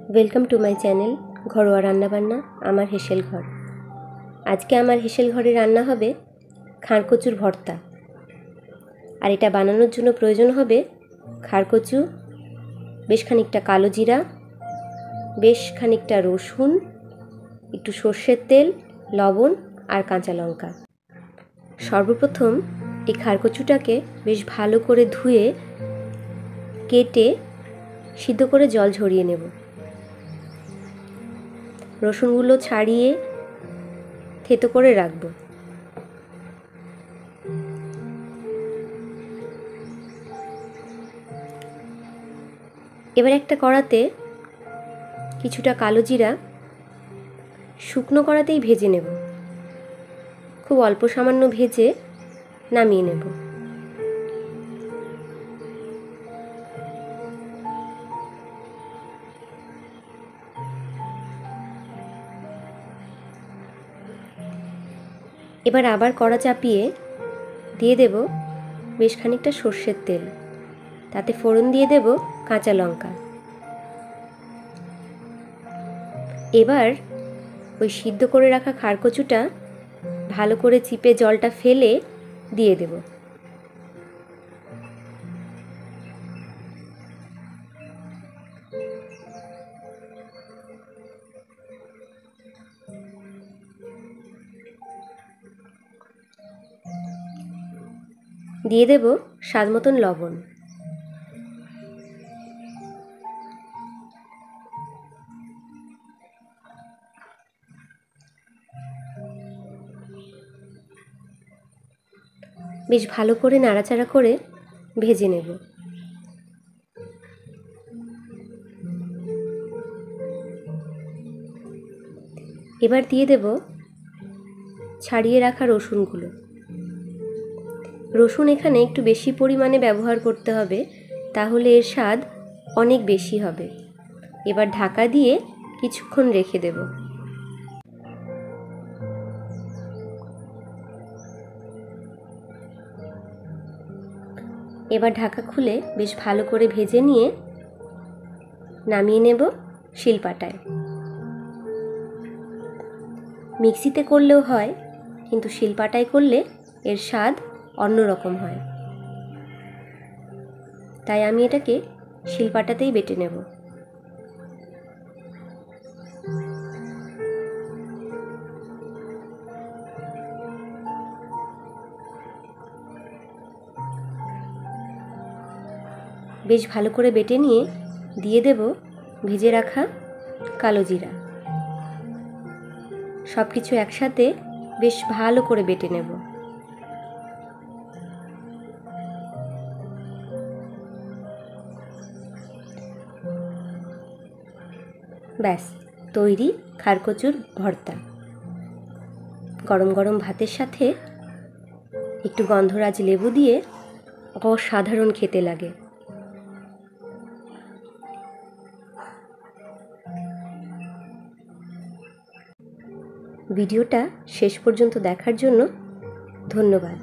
Welcome to my channel घरोया रान्ना बान्ना आमार हेसेल घर। आज के आमार हेसेल घरे रान्ना होबे खाड़कचुर भर्ता। और एटा बानानोर जोन्नो प्रयोजन होबे खाड़कचु, बेश खानिकटा कालो जिरा, बेश खानिकटा रसुन, एकटु सर्षेर तेल, लवण और काँचा लंका। सर्वप्रथम এই খাড়কচুটাকে বেশ ভালো করে ধুয়ে কেটে সিদ্ধ করে জল ঝরিয়ে নেব। রসুনগুলো ছাড়িয়ে থেতো করে রাখব। এবার একটা কড়াতে কিছুটা কালো জিরা শুকনো কড়াতেই ভেজে নেব। খুব অল্প সামান্য ভেজে নামিয়ে নেব। এবার আবার কড়া চাপিয়ে দিয়ে দেব বেশ খানিকটা সর্ষের তেল, তাতে ফোড়ন দিয়ে দেব কাঁচা লঙ্কা। এবার ওই সিদ্ধ করে রাখা খাড়কচুটা ভালো করে চিপে জলটা ফেলে দিয়ে দেব। দিয়ে দেব স্বাদ মতন লবণ। বেশ ভালো করে নাড়াচাড়া করে ভেজে নেব। এবার দিয়ে দেব ছাড়িয়ে রাখা রসুনগুলো। রসুন এখানে একটু বেশি পরিমাণে ব্যবহার করতে হবে, তাহলে এর স্বাদ অনেক বেশি হবে। এবার ঢাকা দিয়ে কিছুক্ষণ রেখে দেব। এবার ঢাকা খুলে বেশ ভালো করে ভেজে নিয়ে নামিয়ে নেব শিলপাটায়। মিক্সিতে করলেও হয়, কিন্তু শিলপাটায় করলে এর স্বাদ অন্যরকম হয়, তাই আমি এটাকে শিলপাটাতেই বেটে নেব। বেশ ভালো করে বেটে নিয়ে দিয়ে দেব ভেজে রাখা কালো জিরা। সব কিছু একসাথে বেশ ভালো করে বেটে নেব। ব্যাস তৈরি খারকচুর ভর্তা। গরম গরম ভাতের সাথে একটু গন্ধরাজ লেবু দিয়ে অসাধারণ খেতে লাগে। ভিডিওটা শেষ পর্যন্ত দেখার জন্য ধন্যবাদ।